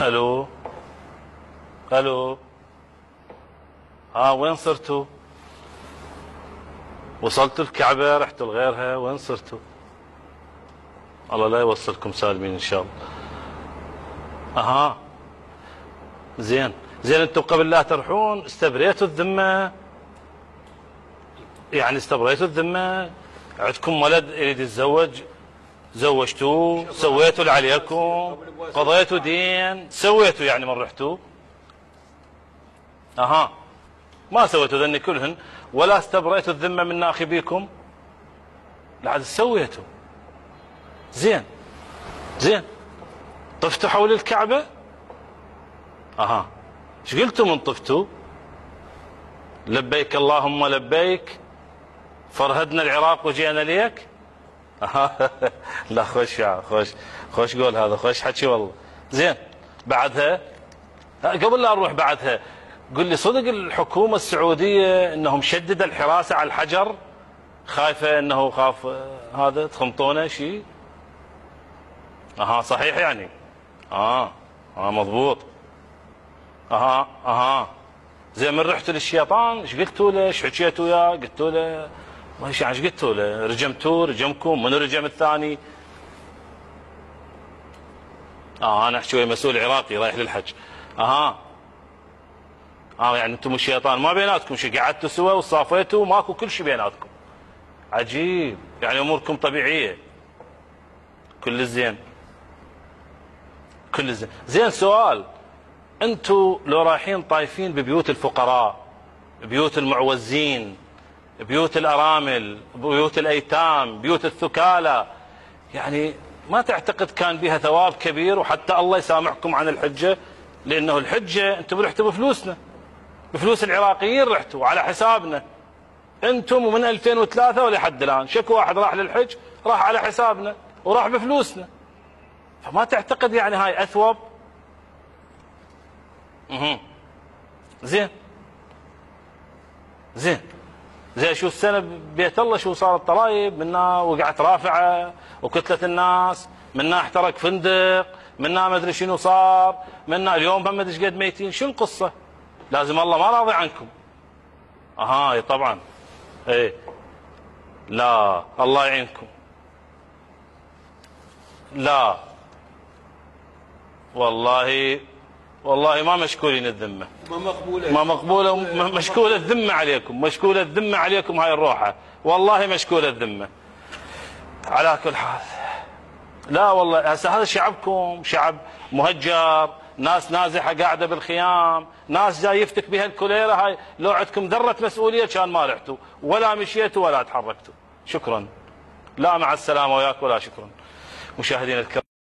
الو الو. وين صرتوا؟ وصلتوا الكعبة رحتوا لغيرها؟ وين صرتوا؟ الله لا يوصلكم سالمين ان شاء الله. زين انتم قبل لا تروحون استبريتوا الذمة؟ يعني استبريتوا الذمة؟ عندكم ولد يريد يتزوج زوجتوه؟ سويتوا اللي عليكم؟ قضيتوا دين؟ سويتوا يعني من رحتوا؟ ما سويتوا ذني كلهن ولا استبريتوا الذمة من ناخبيكم؟ لعد سويتوا. زين طفتوا حول الكعبة؟ ايش قلتوا من طفتوا؟ لبيك اللهم لبيك فرهدنا العراق وجينا ليك؟ لا خوش قول هذا، خوش حكي والله. زين بعدها قبل لا نروح بعدها قل لي صدق الحكومة السعودية انه مشددة الحراسة على الحجر؟ خايفة انه خاف هذا تخمطونه شيء؟ صحيح يعني؟ مضبوط. زين من رحتوا للشيطان ايش قلتوا له؟ ايش حكيتوا وياه؟ قلتوا له ايش قلتوا له؟ رجمتوه؟ رجمكم؟ منو رجم الثاني؟ انا احكي ويا مسؤول عراقي رايح للحج. يعني انتم الشيطان ما بيناتكم شيء، قعدتوا سوا وصافيتوا ماكو كل شيء بيناتكم. عجيب، يعني اموركم طبيعيه. كل الزين. زين سؤال، انتم لو رايحين طايفين ببيوت الفقراء، بيوت المعوزين، بيوت الارامل، بيوت الايتام، بيوت الثكالى، يعني ما تعتقد كان بها ثواب كبير وحتى الله يسامحكم عن الحجه؟ لانه الحجه انتم رحتوا بفلوسنا، بفلوس العراقيين رحتوا على حسابنا انتم، ومن 2003 ولحد الان شكو واحد راح للحج راح على حسابنا وراح بفلوسنا، فما تعتقد يعني هاي اثوب؟ زين شو السنه بيت الله شو صار الطرايب منا وقعت رافعه وكتله الناس، منا احترق فندق، منا ما ادري شنو صار، منا اليوم هم ايش قد ميتين، شو القصه؟ لازم الله ما راضي عنكم. طبعا لا الله يعينكم. لا والله ما مشكولين الذمه، ما مقبوله مشكوله الذمه عليكم، مشكوله الذمه عليكم هاي الروحه، والله مشكوله الذمه. على كل حال لا والله هسه هذا شعبكم شعب مهجر، ناس نازحه قاعده بالخيام، ناس جاي يفتك بها الكوليرا هاي، لو عندكم ذره مسؤوليه كان ما رحتوا ولا مشيتوا ولا تحركتوا. شكرا. لا مع السلامه وياك ولا شكرا. مشاهدينا الكرام.